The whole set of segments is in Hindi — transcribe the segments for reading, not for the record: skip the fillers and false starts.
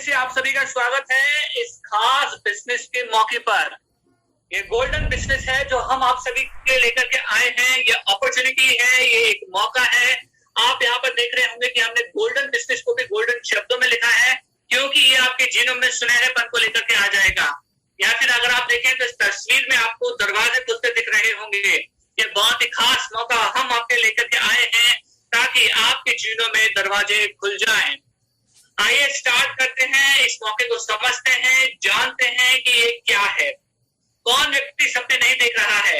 से आप सभी का स्वागत है इस खास बिजनेस के मौके पर। ये गोल्डन बिजनेस है जो हम आप सभी के लेकर के आए हैं। ये अपॉर्चुनिटी है, ये एक मौका है। आप यहाँ पर देख रहे होंगे कि हमने गोल्डन बिजनेस को भी गोल्डन शब्दों में लिखा है, क्योंकि ये आपके जीवन में सुनहरेपन को लेकर के आ जाएगा। या फिर अगर आप देखें तो इस तस्वीर में आपको दरवाजे खुलते दिख रहे होंगे। ये बहुत ही खास मौका हम आपके लेकर के आए हैं ताकि आपके जीवनों में दरवाजे खुल जाएं। आइए स्टार्ट करते हैं, इस मौके को समझते हैं, जानते हैं कि ये क्या है। कौन व्यक्ति सपने नहीं देख रहा है?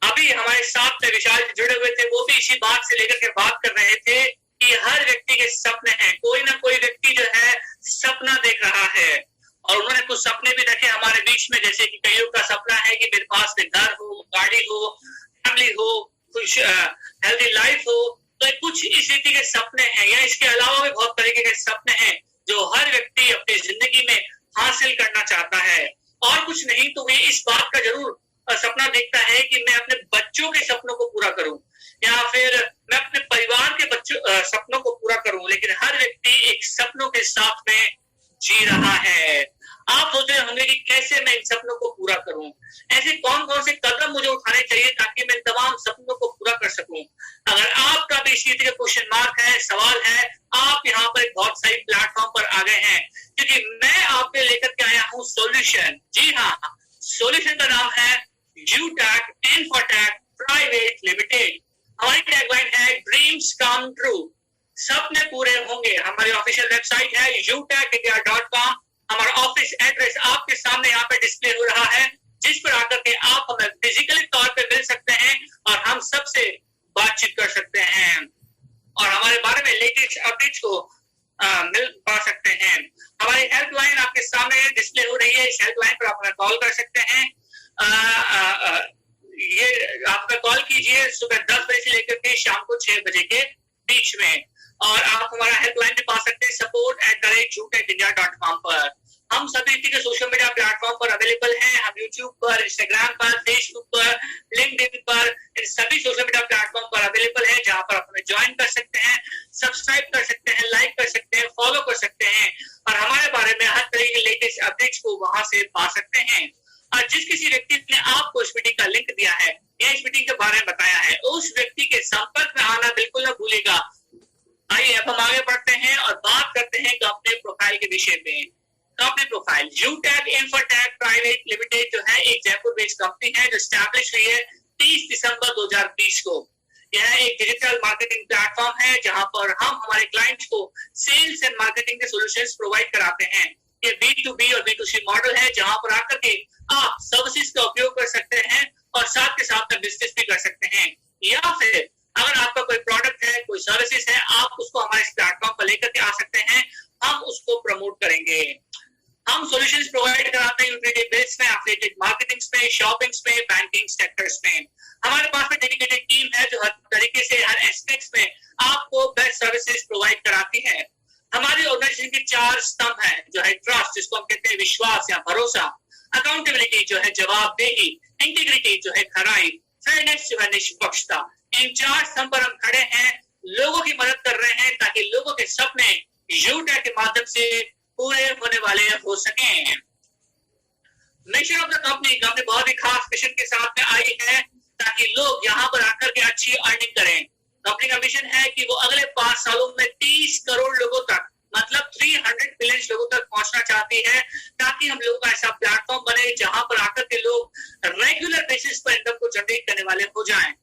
अभी हमारे साथ में विशाल जुड़े हुए थे, वो भी इसी बात से लेकर के बात कर रहे थे कि हर व्यक्ति के सपने हैं। कोई ना कोई व्यक्ति जो है सपना देख रहा है और उन्होंने कुछ सपने भी रखे हमारे बीच में, जैसे कि कईयों का सपना है कि मेरे पास में घर हो, गाड़ी हो, फैमिली हो, कुछ हेल्दी लाइफ हो। तो कुछ इस रीति के सपने हैं, या इसके अलावा भी बहुत तरीके के सपने हैं जो हर व्यक्ति अपनी जिंदगी में हासिल करना चाहता है। और कुछ नहीं तो वे इस बात का जरूर सपना देखता है कि मैं अपने बच्चों के सपनों को पूरा करूं, या फिर मैं अपने परिवार के बच्चों सपनों को पूरा करूं। लेकिन हर व्यक्ति एक सपनों के साथ में जी रहा है। आप सोच रहे होंगे कि कैसे मैं इन सपनों को पूरा करूं, ऐसे कौन कौन से कदम मुझे उठाने चाहिए ताकि मैं तमाम सपनों को पूरा कर सकूं। अगर आपका भी इसी तरह क्वेश्चन मार्क है, सवाल है, आप यहाँ पर एक बहुत सही प्लेटफॉर्म पर आ गए हैं, क्योंकि मैं आपके लेकर के आया हूँ सॉल्यूशन। जी हाँ, सॉल्यूशन का नाम है यूटैक इन्फोटेक प्राइवेट लिमिटेड। हमारी टैगलाइन है ड्रीम्स कम ट्रू, सपने पूरे होंगे। हमारी ऑफिशियल वेबसाइट है utecindia.com। हमारा ऑफिस एड्रेस आपके सामने यहाँ पे डिस्प्ले हो रहा है, जिस पर आकर के आप हमें फिजिकली तौर पे मिल सकते हैं और हम सबसे बातचीत कर सकते हैं और हमारे बारे में लेटेस्ट अपडेट्स को मिल पा सकते हैं। हमारी हेल्पलाइन आपके सामने डिस्प्ले हो रही है, इस हेल्पलाइन पर आप हमें कॉल कर सकते हैं। ये आप कॉल कीजिए सुबह 10 बजे से लेकर के शाम को 6 बजे के बीच में, और आप हमारा हेल्पलाइन भी पा सकते हैं support@utecindia.com पर। हम सभी के सोशल मीडिया प्लेटफॉर्म पर अवेलेबल हैं। हम यूट्यूब पर, इंस्टाग्राम पर, फेसबुक पर, लिंक्डइन पर, इन सभी सोशल मीडिया प्लेटफॉर्म पर अवेलेबल है, जहां पर आप हमें ज्वाइन कर सकते हैं, सब्सक्राइब कर सकते हैं, लाइक कर सकते हैं, फॉलो कर सकते हैं और हमारे बारे में हर तरह के लेटेस्ट अपडेट्स को वहां से पा सकते हैं। और जिस किसी व्यक्ति ने आपको इस मीटिंग का लिंक दिया है या इस मीटिंग के बारे में बताया है, उस व्यक्ति के संपर्क में आना बिल्कुल न भूलेगा। आइए अब हम आगे बढ़ते हैं और बात करते हैं कंपनी प्रोफाइल के विषय में। Company profile Utech Infotech private limited जो है एक जयपुर बेस्ड कंपनी है जो स्टैब्लिश हुई है 30 दिसंबर 2020 को। यह एक डिजिटल मार्केटिंग प्लेटफॉर्म है जहां पर हम हमारे क्लाइंट्स को सेल्स एंड मार्केटिंग के सॉल्यूशंस प्रोवाइड कराते हैं। ये B2B और B2C मॉडल है जहां पर आकर के आप सर्विसेज का उपयोग कर सकते हैं और साथ के साथ बिजनेस भी कर सकते हैं। या फिर अगर आपका कोई प्रोडक्ट है, कोई सर्विसेज है, आप उसको हमारे प्लेटफॉर्म पर लेकर के आ सकते हैं, हम उसको प्रमोट करेंगे। हम सॉल्यूशंस प्रोवाइड कराते हैं यूटिलिटी बेस में, एफिलिएटेड मार्केटिंग में, शॉपिंग में, बैंकिंग सेक्टर्स में। हमारे पास में डेडिकेटेड टीम है जो हर तरीके से हर एस्पेक्ट्स में आपको बेस्ट सर्विसेज प्रोवाइड कराती है। हमारी ऑर्गेनाइजेशन की 4 स्तंभ है, जो है ट्रस्ट जिसको हम कहते हैं विश्वास या भरोसा, अकाउंटेबिलिटी जो है जवाबदेही, इंटीग्रिटी जो है खराई, फेयरनेस जो है निष्पक्षता। इन 4 स्तंभ पर हम खड़े हैं, लोगों की मदद कर रहे हैं ताकि लोगों के सपने यूटैक के माध्यम से पूरे होने वाले हो सकें। मिशन ऑफ द कंपनी बहुत ही खास मिशन के साथ में आई है ताकि लोग यहाँ पर आकर के अच्छी अर्निंग करें। कंपनी का मिशन है कि वो अगले 5 सालों में 30 करोड़ लोगों तक, मतलब 300 मिलियन लोगों तक पहुंचना चाहती है, ताकि हम लोगों का ऐसा प्लेटफॉर्म बने जहां पर आकर के लोग रेगुलर बेसिस पर इनकम को जनरेट करने वाले हो जाएं।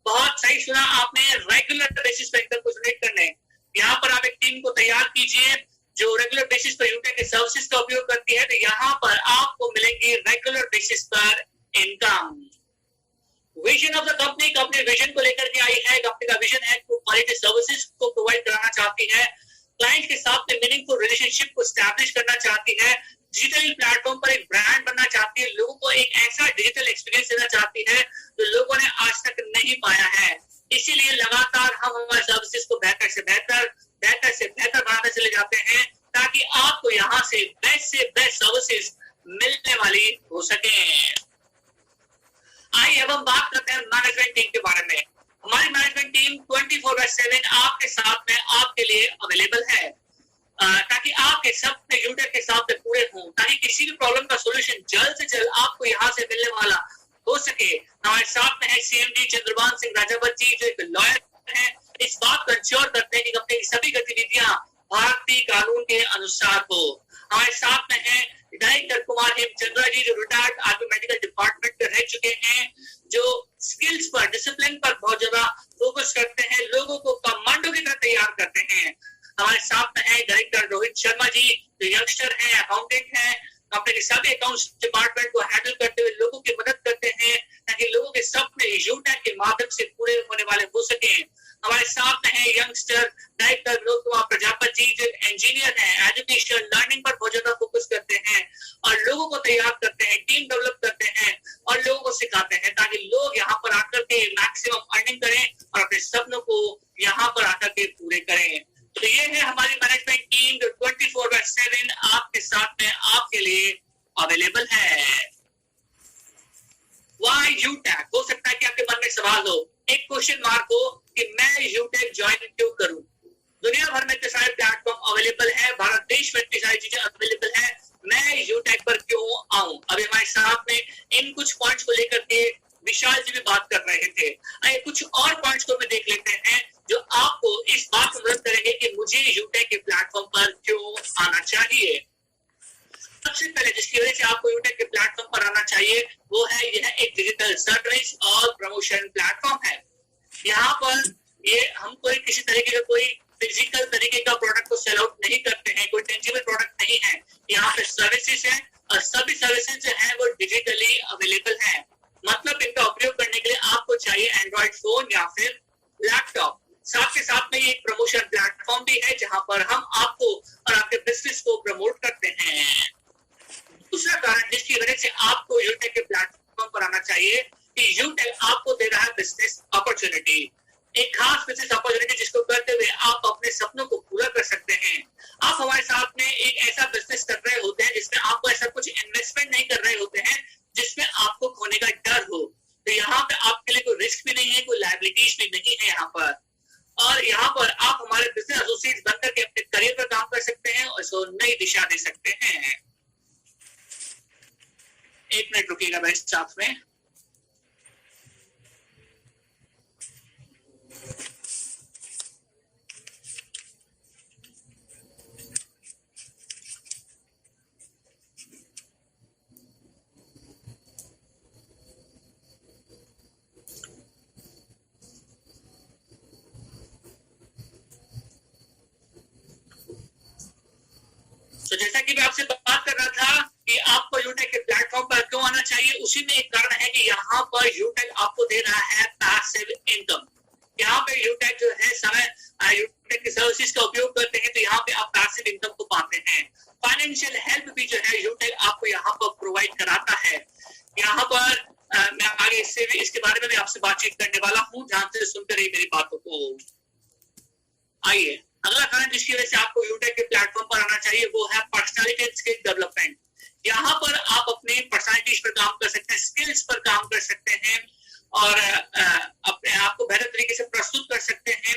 बहुत सही सुना आपने, रेगुलर बेसिस पर इनकम को जनरेट करने। यहाँ पर आप एक टीम को तैयार कीजिए जो रेगुलर बेसिस पर यूटैक के सर्विसेज का उपयोग करती है, तो यहाँ पर आपको मिलेंगी रेगुलर बेसिस पर income. Vision of the company vision को लेकर के आई है। कंपनी का विजन है कि क्वालिटी सर्विसेज को प्रोवाइड कराना चाहती है, क्लाइंट के साथ में मीनिंगफुल रिलेशनशिप को एस्टैब्लिश करना चाहती है, डिजिटल प्लेटफॉर्म पर एक ब्रांड बनना चाहती है, लोगों को एक ऐसा डिजिटल एक्सपीरियंस देना चाहती है जो लोगों ने आज तक नहीं पाया है। इसीलिए लगातार हम हमारे सर्विसेज को बेहतर से बेहतर बनाते चले जाते हैं ताकि आपको यहाँ से बेस्ट सर्विसेज मिलने वाली हो सके। आइए अब हम बात करते हैं मैनेजमेंट टीम के बारे में। हमारी मैनेजमेंट टीम 24/7 आपके साथ में आपके लिए अवेलेबल है ताकि आपके सपने यूटैक के अनुसार हो। हमारे साथ में है डायरेक्टर कुमार हेमचंद्रा जी, जो रिटायर्ड आर्मी मेडिकल डिपार्टमेंट में रह चुके हैं, जो स्किल्स पर, डिसिप्लिन पर बहुत ज्यादा फोकस करते हैं, लोगों को कमांडो की तरह तैयार करते हैं। हमारे साथ में है डायरेक्टर रोहित शर्मा जी, जो यंगस्टर हैं, अकाउंटेंट हैं, अपने के सभी अकाउंट्स डिपार्टमेंट को हैंडल करते हुए लोगों की मदद करते हैं ताकि लोगों के सपने यूटैक के माध्यम से पूरे होने वाले हो सके। हमारे साथ में है यंगस्टर डायरेक्टर विनोद कुमार प्रजापति जी, जो इंजीनियर हैं, एजुकेशन लर्निंग पर बहुत ज्यादा फोकस करते हैं और लोगों को तैयार करते हैं, टीम डेवलप करते हैं और लोगों को सिखाते हैं ताकि लोग यहाँ पर आकर के मैक्सिमम अर्निंग करें और अपने सपनों को यहाँ पर आकर के पूरे करें। तो ये है हमारी मैनेजमेंट टीम जो 24/7 आपके साथ में आपके लिए अवेलेबल है। Why UTAC? हो सकता है कि आपके मन में सवाल हो, एक क्वेश्चन मार्क हो कि मैं यूटेक ज्वाइन क्यों करूं? दुनिया भर में इतने सारे प्लेटफॉर्म अवेलेबल है, भारत देश में इतनी सारी चीजें अवेलेबल है, मैं यूटेक पर क्यों आऊं? अभी हमारे साथ में इन कुछ पॉइंट्स को लेकर के विशाल जी भी बात कर रहे थे। आइए कुछ और पॉइंट्स को भी देख लेते हैं जो आपको इस बात में मदद करेंगे कि मुझे यूटेक के प्लेटफॉर्म पर क्यों आना चाहिए। सबसे पहले जिसकी वजह से आपको यूटेक के प्लेटफॉर्म पर आना चाहिए वो है यह एक डिजिटल सर्विस और प्रमोशन प्लेटफॉर्म है। यहाँ पर ये हम कोई किसी तरीके का कोई फिजिकल तरीके का प्रोडक्ट को सेल आउट नहीं करते हैं, कोई टेंजिबल प्रोडक्ट नहीं है। यहाँ पे सर्विसेज है और सभी सर्विसेज जो है वो डिजिटली अवेलेबल है। मतलब इनका उपयोग करने के लिए आपको चाहिए एंड्रॉइड फोन या फिर लैपटॉप। साथ के साथ में ये एक प्रमोशन प्लेटफॉर्म भी है जहां पर हम आपको और आपके बिजनेस को प्रमोट करते हैं। दूसरा कारण जिसकी वजह से आपको यूटेक के प्लेटफॉर्म पर आना चाहिए कि यूटेक आपको दे रहा है बिजनेस अपॉर्चुनिटी, एक खास बिजनेस अपॉर्चुनिटी जिसको करते हुए आप अपने सपनों को पूरा कर सकते हैं। आप हमारे साथ में एक ऐसा बिजनेस कर रहे होते हैं जिसमें आपको ऐसा कुछ इन्वेस्टमेंट नहीं कर रहे होते हैं जिसमें आपको खोने का डर हो। तो यहाँ पे आपके लिए कोई रिस्क भी नहीं है, कोई लायबिलिटीज भी नहीं है यहाँ पर। और यहाँ पर आप हमारे बिजनेस एसोसिएट बनकर के अपने करियर पर काम कर सकते हैं और इसको नई दिशा दे सकते हैं। एक मिनट रुकिएगा भाई साथ में। तो जैसा कि मैं आपसे बात कर रहा था कि आपको यूटेक के प्लेटफॉर्म पर क्यों आना चाहिए, उसी में एक कारण है कि यहाँ पर यूटेक आपको दे रहा है पैसिव इनकम। यहाँ पे यूटेक जो है समय यूटेक की सर्विसेज का उपयोग करते हैं तो यहाँ पे आप पैसिव इनकम को पाते हैं। फाइनेंशियल हेल्प भी जो है यूटेक आपको यहाँ पर प्रोवाइड कराता है। यहाँ पर मैं आगे इसके बारे में भी आपसे बातचीत करने वाला हूँ, ध्यान से सुनते रहिए मेरी बातों को। आइए अगला कारण जिसकी वजह से आपको यूटेक के प्लेटफॉर्म पर आना चाहिए वो है पर्सनालिटी स्किल डेवलपमेंट। यहाँ पर आप अपने पर्सनालिटीज पर काम कर सकते हैं, स्किल्स पर काम कर सकते हैं और अपने आप को बेहतर तरीके से प्रस्तुत कर सकते हैं।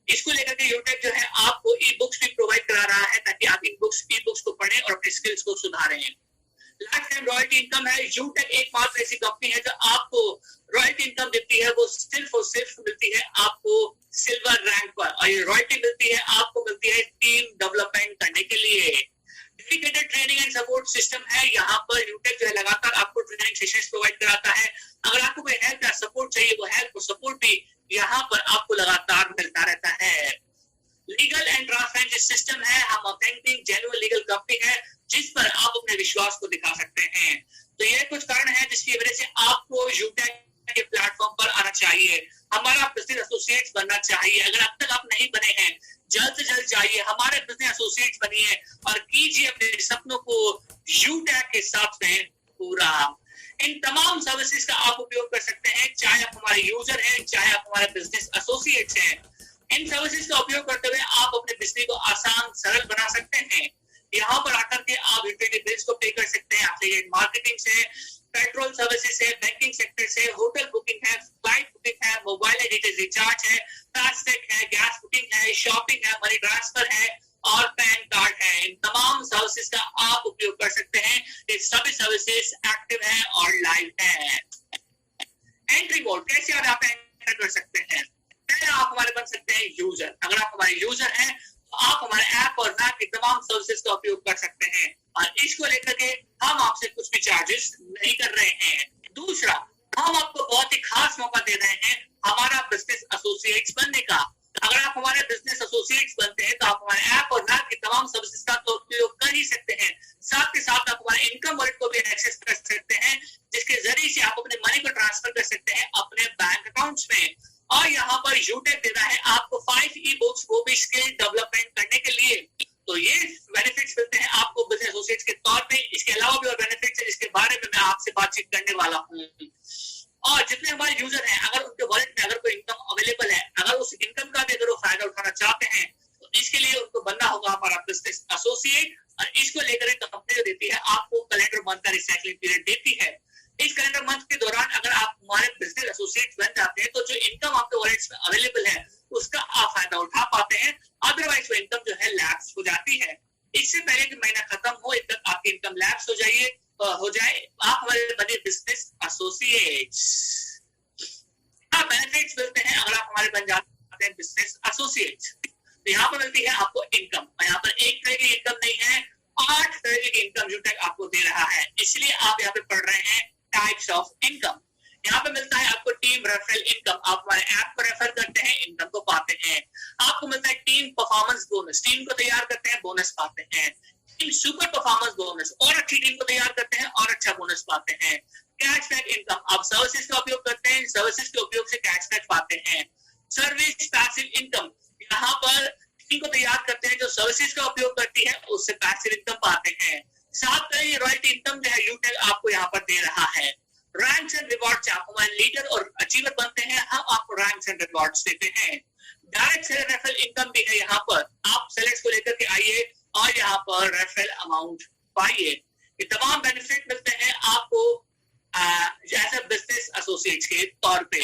इसको लेकर के यूटेक जो है आपको ई बुक्स भी प्रोवाइड करा रहा है ताकि आप ई बुक्स को पढ़ें और अपने स्किल्स को सुधारें। लाइफ टाइम रॉयल्टी इनकम है। यूटेक एकमात्र ऐसी कंपनी है जो आपको रॉयल्टी इनकम देती है, वो सिर्फ और सिर्फ मिलती है आपको सिल्वर रैंक पर, और ये रॉयल्टी मिलती है आपको मिलती है टीम डेवलपमेंट करने के लिए। Dedicated training and support system है। यहाँ पर यूटेक जो है लगातार आपको ट्रेनिंग सेशंस प्रोवाइड कराता है। अगर आपको कोई हेल्प या सपोर्ट चाहिए वो हेल्प और सपोर्ट भी यहाँ पर आपको लगातार मिलता रहता है। लीगल एंड ट्रांसपेरेंसी सिस्टम है। हम ऑथेंटिक जेन्युइन लीगल कंपनी है जिस पर आप अपने विश्वास को दिखा सकते हैं। तो ये कुछ कारण है जिसकी वजह से आपको यूटेक के प्लेटफॉर्म पर आना चाहिए, हमारा बिजनेस एसोसिएट बनना चाहिए। अगर अब तक आप नहीं बने हैं जल्द से जल्द जाइए, हमारे बिजनेस एसोसिएट बनिए और कीजिए अपने सपनों को यूटेक के साथ में पूरा। इन तमाम सर्विसेज का आप उपयोग कर सकते हैं, चाहे आप हमारे यूजर हैं चाहे आप हमारे बिजनेस एसोसिएट्स हैं। इन सर्विसेज का उपयोग करते हुए आप अपने बिजनेस को आसान सरल बना सकते हैं। यहाँ पर आकर के आप यूटिलिटी बिल्स को पे कर सकते हैं, एफिलिएट मार्केटिंग से, पेट्रोल सर्विसेज है, बैंकिंग सेक्टर से, होटल बुकिंग है, फ्लाइट बुकिंग है, मोबाइल डिजिटल रिचार्ज है, फास्टैग है, गैस बुकिंग है, शॉपिंग है, मनी ट्रांसफर है और पैन कार्ड है। इन तमाम सर्विसेज का आप उपयोग कर सकते हैं। ये सभी सर्विसेज एक्टिव है और लाइव है। एंट्री मोड कैसे आप एंटर कर सकते हैं? पहले आप हमारे बन सकते हैं यूजर। अगर आप हमारे यूजर हैं आप हमारे ऐप और वैप की तमाम सर्विसेज का उपयोग कर सकते हैं और इसको लेकर के हम आपसे कुछ भी चार्जेस नहीं कर रहे हैं। दूसरा, हम आपको बहुत ही खास मौका दे रहे हैं हमारा बिजनेस एसोसिएट्स बनने का। अगर आप हमारे बिजनेस एसोसिएट्स बनते हैं तो आप हमारे ऐप और वैप की तमाम सर्विसेज का तो उपयोग कर ही सकते हैं, साथ ही साथ आप हमारे इनकम वॉलेट को भी एक्सेस कर सकते हैं, जिसके जरिए से आप अपने मनी को ट्रांसफर कर सकते हैं अपने बैंक अकाउंट्स में। और यहाँ पर यूटेक दे रहा है आपको 5 ई बुक्स, वो भी स्किल डेवलपमेंट करने के लिए। तो ये बेनिफिट्स मिलते हैं आपको बिजनेस एसोसिएट्स के तौर पे। इसके अलावा भी और बेनिफिट्स है जिसके बारे में मैं आपसे बातचीत करने वाला हूँ। और जितने हमारे यूजर हैं, अगर उनके वॉलेट में अगर कोई इनकम अवेलेबल है, अगर उस इनकम का भी अगर वो फायदा उठाना चाहते हैं, तो इसके लिए उनको बनना होगा हमारा बिजनेस एसोसिएट। और इसको लेकर कंपनी जो देती है आपको कैलेंडर मंथ का रिसाइकलिंग पीरियड देती है। इस कैलेंडर मंथ के दौरान अगर आप हमारे बिजनेस एसोसिएट बन जाते हैं तो जो इनकम आपके वॉलेट्स में अवेलेबल है उसका आप फायदा उठा पाते हैं, अदरवाइज वो इनकम जो है लैप्स हो जाती है। इससे पहले कि महीना खत्म हो तक आपकी इनकम लैप्स हो जाए आप हमारे बने बिजनेस एसोसिएट्स। बेनिफिट्स मिलते हैं अगर आप हमारे बन जाते हैं बिजनेस एसोसिएट्स। तो यहाँ पर मिलती है आपको इनकम, और यहाँ पर एक तरह की इनकम नहीं है, 8 तरह की इनकम यूटेक आपको दे रहा है। इसलिए आप यहाँ पे पढ़ रहे हैं टाइप्स ऑफ इनकम। यहाँ पे मिलता है आपको टीम रेफरल इनकम, आप हमारे ऐप को रेफर करते हैं, इनकम को पाते हैं। आपको मिलता है टीम परफॉर्मेंस बोनस, टीम को तैयार करते हैं, बोनस पाते हैं। टीम सुपर परफॉर्मेंस बोनस, और अच्छी टीम को तैयार करते हैं और अच्छा बोनस पाते हैं। कैशबैक इनकम, आप सर्विसेज का उपयोग करते हैं, सर्विसेज के उपयोग से कैशबैक पाते हैं। सर्विस पैसिव इनकम, यहाँ पर टीम को तैयार करते हैं जो सर्विसेज का उपयोग करती है, उससे पैसिव इनकम पाते हैं। साथ में ये रॉयल्टी इनकम जो है यूटेक आपको यहाँ पर दे रहा है। रैंक्स एंड रिवॉर्ड्स, आप हमारे लीडर और अचीवर बनते हैं, हम आपको रैंक्स एंड रिवॉर्ड्स देते हैं। डायरेक्ट सेलर रेफरल इनकम भी है यहाँ पर, आप सेलर्स को लेकर के आइए और यहाँ पर रेफरल अमाउंट पाइए। ये तमाम बेनिफिट मिलते हैं आपको एज अ बिजनेस एसोसिएट के तौर पे।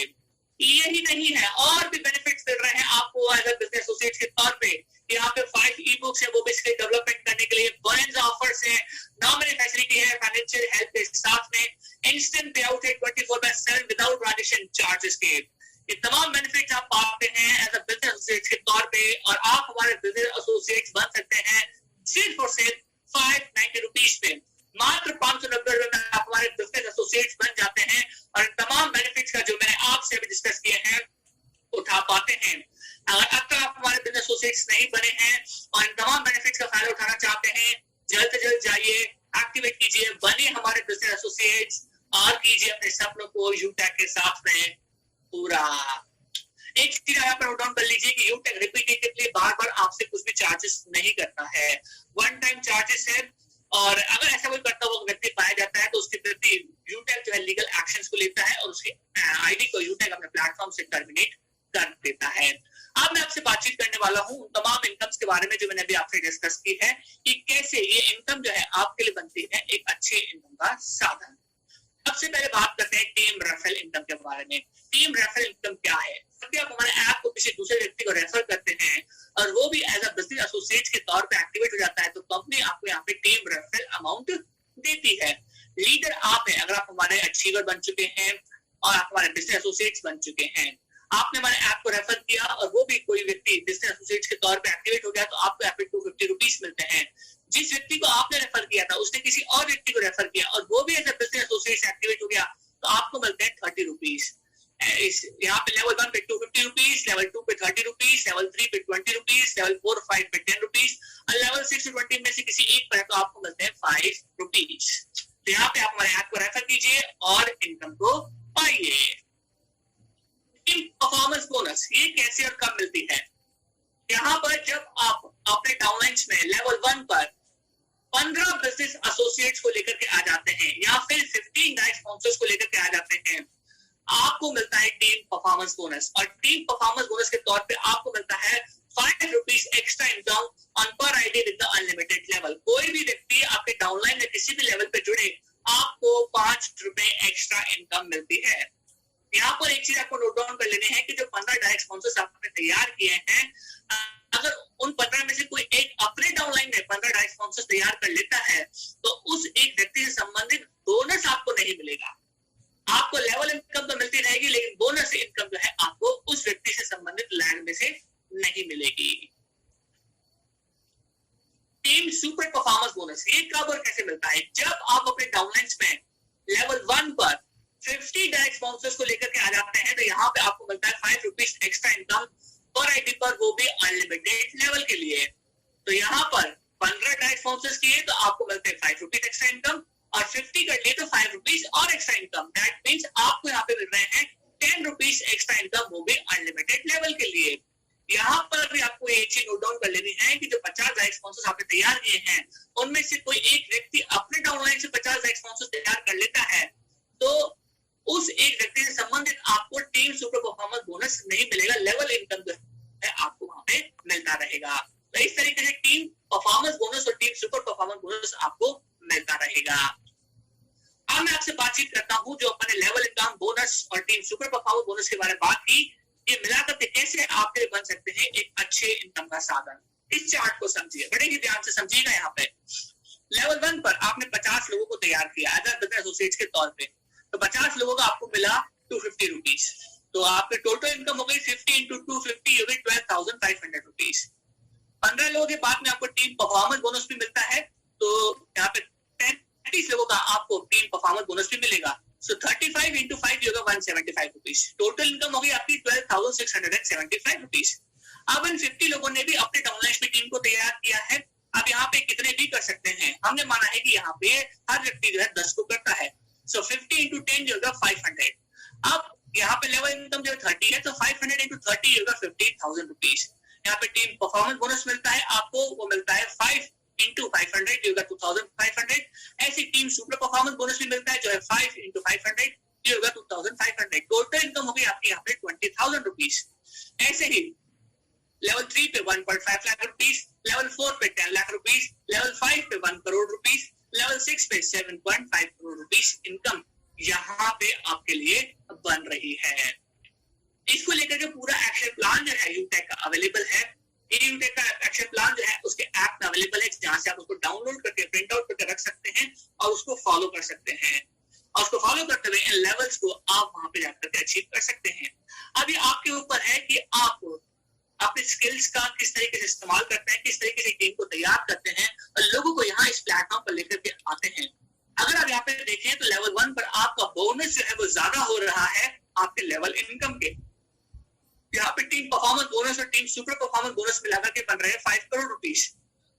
यही नहीं है, और भी बेनिफिट्स मिल रहे हैं आपको एज अ बिजनेस एसोसिएट के तौर पे। यहाँ पे 5 ई बुक्स है, वो बेसिकली डेवलपमेंट करने के लिए, बोनस ऑफर्स है, नॉमिनल फैसिलिटी है, फाइनेंशियल हेल्प के साथ में इंस्टेंट पे आउट है 24/7 विदाउट ट्रांजेक्शन चार्जेस के। ये तमाम बेनिफिट्स आप पाते हैं एज अ बिजनेस एसोसिएट के तौर पे, और आप हमारे बिजनेस एसोसिएट्स बन सकते हैं सिर्फ और सिर्फ 590 रुपीज पे। मात्र 590 रुपए में आप हमारे बिजनेस एसोसिएट्स बन जाते हैं और तमाम बेनिफिट्स का जो मैंने आपसे अभी डिस्कस किए हैं उठा पाते हैं। अगर अब तक आप हमारे बिजनेस एसोसिएट्स नहीं बने हैं और इन तमाम बेनिफिट्स का फायदा उठाना चाहते हैं, जल्द से जल्द जाइए, एक्टिवेट कीजिए, बनिए हमारे बिजनेस एसोसिएट्स और कीजिए अपने सपनों को यूटेक के साथ में पूरा। एक चीज यहाँ पर नोट डाउन कर लीजिए कि यूटेक रिपीटेटिवली बार बार आपसे कुछ भी चार्जेस नहीं करता है, वन टाइम चार्जेस है। और अगर ऐसा कोई करता हुआ व्यक्ति पाया जाता है तो उसके प्रति यूटेक जो है लीगल एक्शंस को लेता है और उसके आईडी को यूटेक अपने प्लेटफॉर्म से टर्मिनेट कर देता है। अब मैं आपसे बातचीत करने वाला हूं उन तमाम इनकम्स के बारे में जो मैंने अभी आपसे डिस्कस की है कि कैसे ये इनकम जो है आपके लिए बनती है एक अच्छे इनकम का साधन। सबसे पहले बात करते हैं टीम रेफरल इनकम के बारे में। टीम रेफरल इनकम क्या है? जब आप हमारे ऐप को किसी दूसरे व्यक्ति को रेफर करते हैं और वो भी एज अ बिजनेस एसोसिएट के तौर पे एक्टिवेट हो जाता है तो कंपनी आपको यहाँ पे टीम रेफरल अमाउंट देती है। लीडर आप हैं, अगर आप हमारे अचीवर बन चुके हैं और आप हमारे बिजनेस एसोसिएट्स बन चुके हैं, आपने हमारे ऐप को रेफर किया और वो भी कोई व्यक्ति बिजनेस एसोसिएट के तौर पे एक्टिवेट हो गया तो आपको यहाँ पे 250 रुपीज मिलते हैं। जिस व्यक्ति को आपने रेफर किया था उसने किसी और व्यक्ति को रेफर किया और वो भी as a business associate activate हो गया तो आपको मिलते हैं 30 रुपीज। यहाँ पे लेवल 1 पे 250 रुपीज, लेवल 2 पे 30 रुपीज, लेवल 3 पे 20 रुपीज, लेवल 4 और 5 पे 10 रुपीज और लेवल 6 से 20 में से किसी एक पर तो आपको मिलते हैं 5 रुपीज। तो यहाँ पे आप हमारे ऐप को रेफर कीजिए और इनकम को पाइए। परफॉर्मेंस बोनस ये कैसे और कब मिलती है? यहाँ पर जब आप अपने डाउनलाइंस में लेवल 1 पर 15 बिजनेस एसोसिएट्स को लेकर के आ जाते हैं या फिर 15 डायरेक्ट स्पॉन्सर्स को लेकर के आ जाते हैं, आपको मिलता है टीम परफॉर्मेंस बोनस। और टीम परफॉर्मेंस बोनस के तौर पे आपको मिलता है 5 रुपीज एक्स्ट्रा इनकम ऑन पर ID with the unlimited level. कोई भी व्यक्ति आपके डाउनलाइन में किसी भी लेवल पे जुड़े आपको 5 रुपए एक्स्ट्रा इनकम मिलती है। यहाँ पर एक चीज आपको नोट डाउन कर लेने हैं कि जो 15 डायरेक्ट स्पॉन्सर्स आपने तैयार किए हैं, अगर उन 15 में से कोई एक अपने डाउनलाइन में 15 डायरेक्ट स्पॉन्सर्स तैयार कर लेता है तो उस एक व्यक्ति से संबंधित बोनस आपको नहीं मिलेगा। आपको लेवल इनकम तो मिलती रहेगी लेकिन बोनस इनकम जो है आपको उस व्यक्ति से संबंधित लैंड में से नहीं मिलेगी। टीम सुपर परफॉर्मेंस बोनस ये कब और कैसे मिलता है? जब आप अपने डाउनलाइंस में लेवल 1 पर 50 डायरेक्ट स्पॉन्सर्स को लेकर के आ जाते हैं, तो यहाँ पे आपको मिलता है 5 रुपीज एक्स्ट्रा इनकम पर आईडी पर, वो भी अनलिमिटेड लेवल के लिए। तो यहाँ पर 15 डायरेक्ट स्पॉन्सर्स किए तो आपको मिलते हैं 5 रुपीज एक्स्ट्रा इनकम, और 50 कर लिए तो 5 रुपीज और एक्स्ट्रा इनकम। दैट मीन्स आपको यहाँ पे मिल रहे हैं 10 रुपीज एक्स्ट्रा इनकम, वो भी अनलिमिटेड लेवल के लिए। यहाँ पर भी आपको एक चीज नोट डाउन कर लेनी है कि जो 50 डायरेक्ट स्पॉन्सर्स आपने तैयार किए हैं, उनमें से कोई एक व्यक्ति अपने डाउनलाइन से 50 डायरेक्ट स्पॉन्सर्स तैयार कर लेता है, तो उस एक व्यक्ति से संबंधित आपको टीम सुपर परफॉर्मेंस बोनस नहीं मिलेगा, लेवल इनकम जो है आपको वहां पे मिलता रहेगा। तो इस तरीके से टीम परफॉर्मेंस बोनस और टीम सुपर परफॉर्मेंस बोनस आपको मिलता रहेगा। अब मैं आपसे बातचीत करता हूं, जो अपने लेवल इनकम बोनस और टीम सुपर परफॉर्मेंस बोनस के बारे में बात की, ये मिलाकर के कैसे आपके लिए बन सकते हैं एक अच्छे इनकम का साधन। इस चार्ट को समझिए, बड़े ही ध्यान से समझिएगा। यहाँ पे लेवल 1 पर आपने 50 लोगों को तैयार किया एज बिजनेस एसोसिएट्स के तौर पे, तो 50 लोगों का आपको मिला 250 रुपीज। तो आपकी टोटल इनकम हो गई 50 इंटू 250 हो गई 12,500 रुपीज। 15 लोगों के बाद में आपको टीम परफॉर्मेंस बोनस भी मिलता है, तो यहाँ पे 30 लोगों का आपको टीम परफॉर्मेंस बोनस भी मिलेगा। सो 35 इंटू 5 होगा 175 रुपीज। टोटल इनकम होगी आपकी 12,675 रुपीज। अब इन 50 लोगों ने भी अपने डाउनलाइन में टीम को तैयार किया है। अब यहाँ पे कितने भी कर सकते हैं, हमने माना है कि यहाँ पे हर व्यक्ति जो है 10 को करता है। सो 50 इंटू 10 जो होगा 500। अब यहाँ पे लेवल इनकम जो 30 है, तो 500 इंटू 30 होगा 15,000 रुपीज। यहाँ पे टीम परफॉर्मेंस बोनस मिलता है आपको, वो मिलता है 5 इंटू 500 होगा 2,500। ऐसी टीम सुपर परफॉर्मेंस बोनस भी मिलता है जो है 5 इंटू 500 ये होगा 2,500। टोटल इनकम होगी आपकी यहाँ पे 20,000 रुपीज। ऐसे ही लेवल 3 पे 1.5 लाख रुपीज, लेवल 4 पे 10 लाख रुपीज, लेवल 5 पे 1 करोड़ रुपीज, लेवल 6 पे 7.5 करोड़ रुपीज इनकम यहाँ पे आपके लिए बन रही है। इसको लेकर के पूरा एक्शन प्लान जो है यूटेक का अवेलेबल है। यूटेक का एक्शन प्लान जो है उसके ऐप में अवेलेबल है, जहां से आप उसको डाउनलोड करके प्रिंट आउट करके रख सकते हैं और उसको फॉलो कर सकते हैं। और उसको फॉलो करते हुए इन लेवल्स को आप वहां पे जाकर के अचीव कर सकते हैं। अब ये आपके ऊपर है कि आप अपने स्किल्स का किस तरीके से इस्तेमाल करते हैं, किस तरीके से टीम को तैयार करते हैं और लोगों को यहाँ इस प्लेटफॉर्म पर लेकर के आते हैं। अगर आप यहाँ पे देखें तो लेवल 1 पर आपका बोनस जो है वो ज्यादा हो रहा है आपके लेवल इनकम के। यहाँ पे टीम परफॉर्मेंस बोनस और टीम सुपर परफॉर्मेंस बोनस मिलाकर के बन रहे हैं 5 करोड़ रुपीज,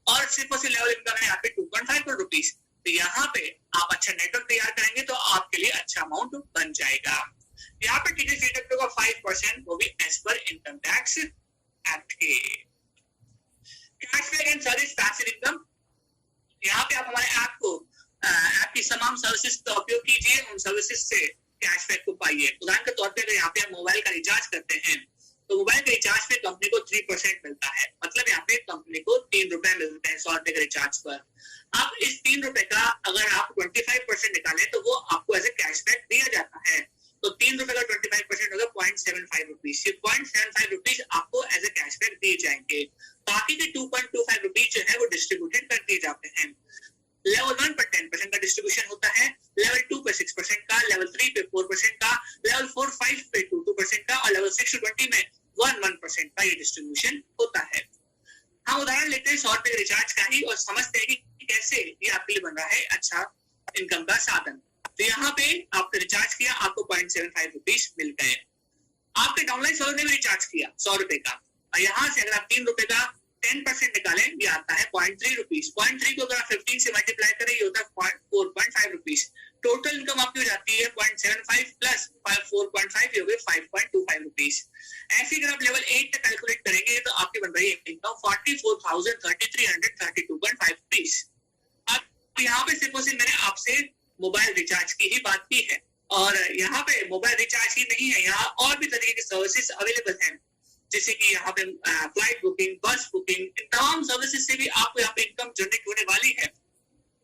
और सिर्फ और सिर्फ लेवल इनकम है यहाँ पे 2.5 करोड़ रुपीज। तो यहाँ पे आप अच्छा नेटवर्क तैयार करेंगे तो आपके लिए अच्छा अमाउंट बन जाएगा। यहाँ पे टीचर डिडक्ट होगा 5%, वो भी एज पर इनकम टैक्स एक्ट के। Cashback and service passive income, यहाँ पे आप हमारे ऐप की तमाम सर्विसेज का उपयोग कीजिए, उन सर्विसेज से कैशबैक को पाइए। उदाहरण के तौर पे अगर यहाँ पे आप मोबाइल का रिचार्ज करते हैं तो मोबाइल के रिचार्ज पे कंपनी को 3% मिलता है, मतलब यहाँ पे कंपनी को 3 रुपए मिलते हैं 100 रुपए के रिचार्ज पर। अब इस 3 रुपए का अगर आप 25% निकालें तो वो आपको एज ए कैशबैक दिया जाता है। तो 3 रुपए का 25% होगा 0.75 रुपीज। ये 0.75 रुपीज आपको एज ए कैशबैक दिए जाएंगे। बाकी के 2.25 रुपीज जो है वो डिस्ट्रीब्यूटेड कर दिए जाते हैं। लेवल 1 पर 10% का डिस्ट्रीब्यूशन होता है, लेवल 2 पे 6% का, लेवल 3 पे 4% का, लेवल 4, 5 पे 2% का और लेवल 6 to 20 में 1% का ये डिस्ट्रीब्यूशन होता है। हम उदाहरण लेते हैं 100 रुपए रिचार्ज का ही और समझते हैं कि कैसे ये आपके लिए बन रहा है अच्छा इनकम का साधन। तो यहाँ पे आपने रिचार्ज किया, आपको 0.75 रुपीज मिल गए। आपके डाउनलाइन सर्वर ने भी रिचार्ज किया 100 रुपए का, और यहाँ से अगर आप 3 रुपए का 10% निकालें ये आता है 0.3 रुपीज। 0.3 को अगर आप 15 से मल्टीप्लाई करें ये होता है 4.5 रुपीज। टोटल इनकम आपकी हो जाती है 0.75 प्लस 4.5 ये हो गए 5.25 रुपीज। ऐसे अगर आप लेवल 8 तक कैलकुलेट करेंगे तो आपकी बन रही है इनकम 44,3332.5 रुपीज। अब यहाँ पे सिर्फ मैंने आपसे मोबाइल रिचार्ज की ही बात की है, और यहाँ पे मोबाइल रिचार्ज ही नहीं है, यहाँ और भी तरीके के सर्विसेज अवेलेबल हैं, जैसे कि यहाँ पे फ्लाइट बुकिंग, बस बुकिंग, इन तमाम सर्विसेज से भी आपको यहाँ पे इनकम जनरेट होने वाली है।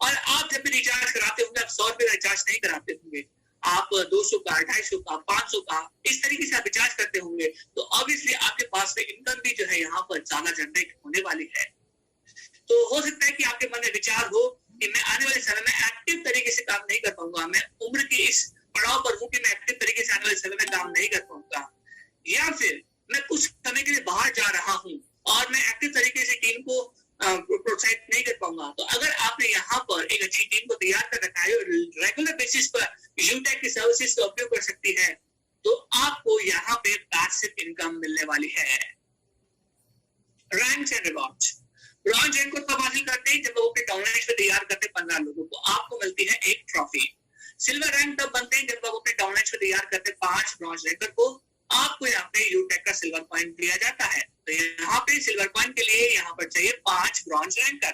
और आप जब भी रिचार्ज कराते होंगे आप 100 रुपए रिचार्ज नहीं कराते होंगे, आप 200 का, 250 का, 500 का इस तरीके से आप रिचार्ज करते होंगे, तो ऑब्वियसली आपके पास में इनकम भी जो है यहाँ पर ज्यादा जनरेट होने वाली है। तो हो सकता है कि आपके मन में विचार हो कि मैं आने वाले समय में एक्टिव तरीके से काम नहीं कर पाऊंगा, मैं उम्र की इस पड़ाव पर हूँ कि मैं एक्टिव तरीके से आने वाले समय में काम नहीं कर पाऊंगा, या फिर मैं कुछ समय के लिए बाहर जा रहा हूँ और मैं एक्टिव तरीके से टीम को प्रोत्साहित नहीं कर आपने यहाँ पर एक अच्छी टीम को तैयार कर रखा है और रेगुलर बेसिस पर यूटेक की सर्विसेज का उपयोग कर सकती है, तो आपको यहाँ पे पैसिव इनकम मिलने वाली है। Ranks and rewards. Bronze rank को तब हासिल करते हैं जब वो अपने डाउनलाइन में तैयार करते हैं 15 लोगों को, आपको मिलती है एक ट्रॉफी। सिल्वर रैंक तब बनते हैं जब वो अपने डाउनलाइन में तैयार करते हैं 5 ब्रॉन्ज रैंकर को, आपको यहाँ पे यूटेक का सिल्वर कॉइन दिया जाता है। तो यहाँ पे सिल्वर कॉइन के लिए यहाँ पर चाहिए 5 ब्रॉन्ज रैंकर।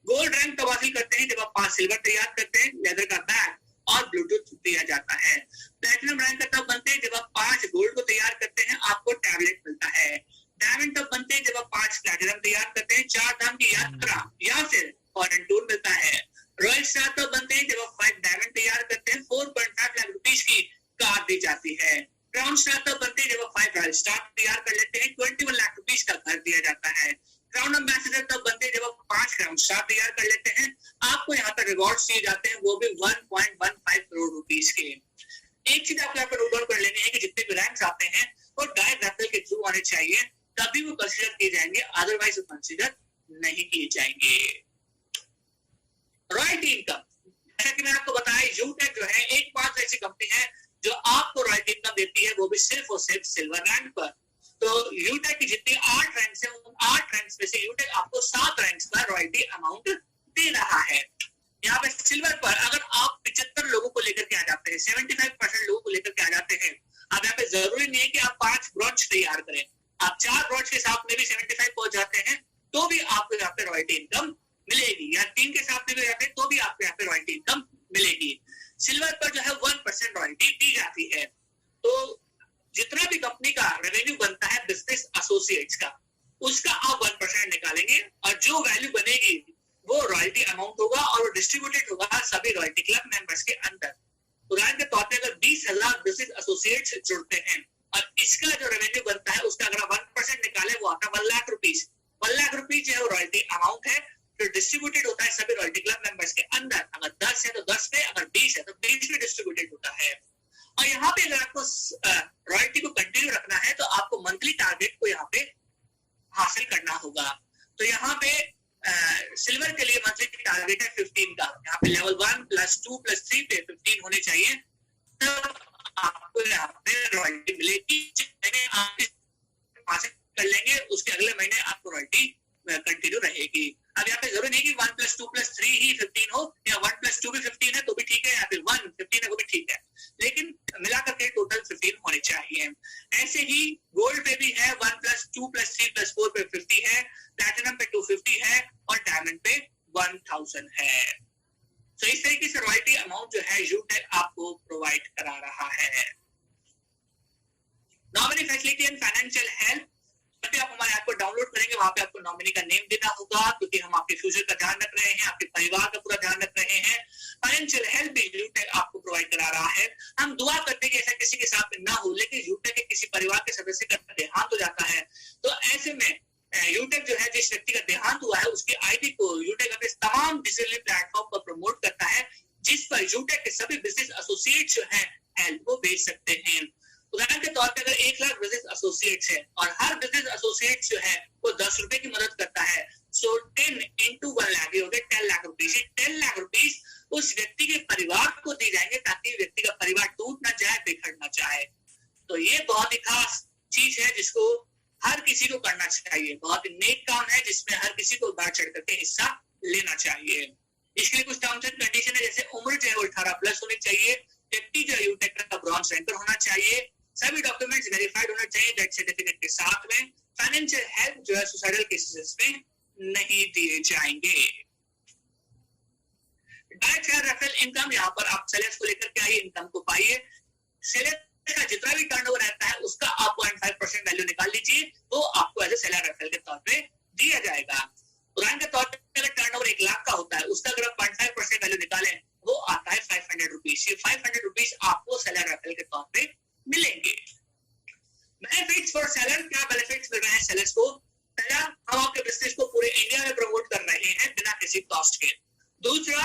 गोल्ड रैंक तब हासिल करते हैं जब आप 5 सिल्वर तैयार करते हैं, लेदर का बैग और ब्लूटूथ दिया जाता है। प्लैटिनम रैंक तब बनते हैं जब आप 5 गोल्ड को तैयार करते हैं, आपको टैबलेट मिलता है। डायमंड तब बनते हैं जब आप 5 प्लैटिनम तैयार करते हैं, 4 धाम की यात्रा या फिर फॉरेन टूर मिलता है। रॉयल स्टार तब बनते हैं जब आप 5 डायमंड तैयार करते हैं, 4.5 लाख रुपीस की कार दी जाती है। क्राउन स्टार तब बनते हैं जब आप 5 रॉयल स्टार तैयार कर लेते हैं, 21 लाख रुपीस का घर दिया जाता है। क्राउन एम्बेसडर तब बनते हैं जब आप 5 क्राउन स्टार तैयार कर लेते हैं, आपको यहाँ पर रिवॉर्ड्स दिए जाते हैं, वो भी 1.15 करोड़ रुपीस के। एक चीज आपको यहाँ पर नोट डाउन कर लेनी है कि जितने भी रैंक्स आते हैं वो डायरेक्ट रेफरल के थ्रू आने चाहिए, तभी वो कंसीडर किए जाएंगे, अदरवाइज वो कंसीडर नहीं किए जाएंगे। रॉयल्टी इनकम, जैसा कि मैंने आपको बताया, यूटेक जो है एकमात्र ऐसी कंपनी है जो आपको रॉयल्टी इनकम देती है, वो भी सिर्फ और सिर्फ सिल्वर रैंक पर। तो यूटेक की जितनी 8 रैंक्स हैं, उन 8 रैंक्स में से यूटेक आपको 7 रैंक्स का रॉयल्टी अमाउंट दे रहा है। यहाँ पे सिल्वर पर अगर आप 75 लोगों को लेकर के आ जाते हैं, 75% लोगों को लेकर के आ जाते हैं, अब यहाँ पे जरूरी नहीं है कि आप 5 ब्रॉन्ज तैयार करें, आप 4 ब्रॉन्ज के साथ में भी 75 पहुंच जाते हैं, तो भी आपको यहाँ पे रॉयल्टी इनकम मिलेगी, या 3 के साथ में भी जाते हैं तो भी आपको यहाँ पे रॉयल्टी इनकम मिलेगी। सिल्वर पर जो है 1% रॉयल्टी दी जाती है। तो जितना भी कंपनी का रेवेन्यू बनता है बिजनेस एसोसिएट्स का, उसका आप 1% निकालेंगे और जो वैल्यू बनेगी वो रॉयल्टी अमाउंट होगा और वो डिस्ट्रीब्यूटेड होगा सभी रॉयल्टी क्लब मेंबर्स के अंदर। उदाहरण के तौर पर अगर 20,000 बिजनेस एसोसिएट्स जुड़ते हैं और इसका जो रेवेन्यू बनता है उसका अगर 1% निकाले, वो आता है 1 लाख रुपीस। 1 लाख रुपीस जो है वो रॉयल्टी अमाउंट है जो डिस्ट्रीब्यूटेड होता है सभी रॉयल्टी क्लब मेंबर्स के अंदर। अगर 10 है तो 10 पे, अगर 20 है तो 20 पे डिस्ट्रीब्यूटेड होता है। और यहाँ पे अगर आपको रॉयल्टी को कंटिन्यू रखना है तो आपको मंथली टारगेट को यहाँ पे हासिल करना होगा। तो यहाँ पे सिल्वर के लिए मंथली टारगेट है 15 का, यहाँ पे लेवल 1 + 2 + 3 पे 15 होने चाहिए, तब आपको यहाँ पे रॉयल्टी मिलेगी। महीने आप हासिल कर लेंगे, उसके अगले महीने आपको रॉयल्टी कंटिन्यू रहेगी। अब यहाँ पे जरूरी नहीं कि 1 + 2 + 3 ही 15 हो, या 1 + 2 भी 15 है तो भी ठीक है, या फिर 1 15 है वो भी ठीक है, लेकिन मिलाकर के टोटल 15 होने चाहिए। ऐसे ही गोल्ड पे भी है 1 + 2 + 3 + 4 पे 50 है, प्लैटिनम पे 250 है और डायमंड पे 1000 है। तो इस तरीके से रॉयल्टी अमाउंट जो है यूटेक आपको प्रोवाइड करा रहा है। Nominee facility and financial help, आप हमारे ऐप को डाउनलोड करेंगे, वहां पे आपको नॉमिनी का नेम देना होगा, क्योंकि हम आपके फ्यूचर का ध्यान रख रहे हैं, आपके परिवार का पूरा ध्यान रख रहे हैं। फाइनेंशियल हेल्प भी यूटेक आपको प्रोवाइड करा रहा है। हम दुआ करते हैं कि ऐसा किसी के साथ ना हो, लेकिन यूटेक के किसी परिवार के सदस्य का देहांत हो जाता है, तो ऐसे में यूटेक जो है जिस व्यक्ति का देहांत हुआ है उसकी आईडी को यूटेक अपने तमाम डिजिटल प्लेटफॉर्म पर प्रमोट करता है, जिस पर यूटेक के सभी बिजनेस एसोसिएट जो है हेल्प को भेज सकते हैं। उदाहरण के तौर पे अगर 1 लाख बिजनेस एसोसिएट्स है और हर बिजनेस एसोसिएट जो है वो 10 रुपए की मदद करता है, सो 10 × 1 लाख हो गए 10 लाख रुपीस। 10 लाख रुपीस उस व्यक्ति के परिवार को दी जाएंगे ताकि व्यक्ति का परिवार टूट ना जाए, बिखर ना जाए। तो ये बहुत ही खास चीज है जिसको हर किसी को करना चाहिए, बहुत ही नेक काम है जिसमें हर किसी को बढ़ चढ़ करके हिस्सा लेना चाहिए। इसके लिए कुछ टर्म्स एंड कंडीशन है, जैसे उम्र जो है वो 18+ होनी चाहिए, व्यक्ति जो है यूटेक का ब्रॉन्ज रैंकर होना चाहिए, सभी डॉक्यूमेंट्स वेरीफाइड होने चाहिए डेथ सर्टिफिकेट के साथ में। फाइनेंशियल हेल्प जो है सुसाइडल केसेस में नहीं दिए जाएंगे। डायरेक्ट शेयर रेफरल इनकम, यहाँ पर आप सेलर्स को लेकर के आइए, इनकम को पाइए। सेलर का जितना भी टर्नओवर रहता है उसका आप 0.5% वैल्यू निकाल लीजिए, तो आपको एज ए सेलर रेफरल के तौर पे दिया जाएगा। उदाहरण के तौर पे अगर टर्नओवर 1 लाख का होता है, उसका अगर आप 0.5% वैल्यू निकालें, वो आता है 500 रुपीस। ये 500 रुपीस आपको सेलर रेफरल के तौर पे मिलेंगे। बेनिफिट्स फॉर सेलर, क्या बेनिफिट्स मिल रहे हैं सेलर्स को? पहला, हम आपके बिजनेस को पूरे इंडिया में प्रमोट कर रहे हैं बिना किसी कॉस्ट के। दूसरा,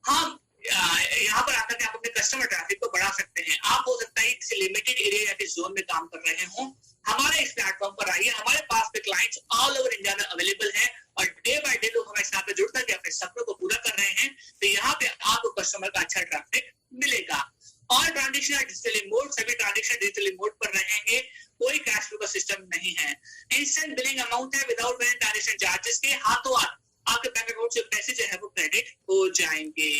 हम यहाँ पर आकर के आप अपने कस्टमर ट्रैफिक को बढ़ा सकते हैं। आप हो सकता है किसी लिमिटेड एरिया या किसी जोन में काम कर रहे हो, हमारे इस प्लेटफॉर्म पर आइए, हमारे पास पे क्लाइंट्स ऑल ओवर इंडिया में अवेलेबल हैं और डे बाय डे लोग हमारे साथ जुड़ करके अपने सपनों को पूरा कर रहे हैं, तो यहाँ पे आपको कस्टमर का अच्छा ट्रैफिक मिलेगा। और ट्रांजेक्शन डिजिटली मोड, सभी ट्रांजेक्शन डिजिटली मोड पर रहेंगे, कोई कैश फ्लो का सिस्टम नहीं है। इंस्टेंट बिलिंग अमाउंट है विदाउट एनी ट्रांजेक्शन चार्जेस के, हाथों हाथ आपके बैंक अकाउंट से पैसे जो है वो क्रेडिट हो जाएंगे।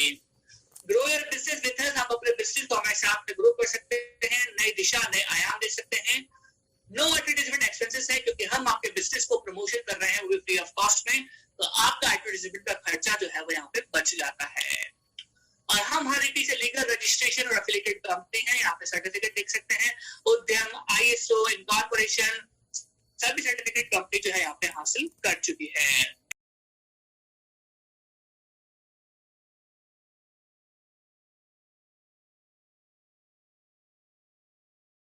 Grow your business with us, आप अपने बिजनेस को हमारे साथ ग्रो कर सकते हैं, नई दिशा नए आयाम दे सकते हैं। नो एडवर्टाइजमेंट एक्सपेंसेस है, क्योंकि हम आपके बिजनेस को प्रमोशन कर रहे हैं वो फ्री ऑफ कॉस्ट में, तो आपका एडवर्टाइजमेंट का खर्चा जो है वो यहाँ पे बच जाता है। और हम हर एक से लीगल रजिस्ट्रेशन और एफिलिएटेड कंपनी है, यहाँ पे सर्टिफिकेट देख सकते हैं, उद्यम, ISO, इनकॉर्पोरेशन, सभी सर्टिफिकेट कंपनी जो है यहाँ पे हासिल कर चुकी है।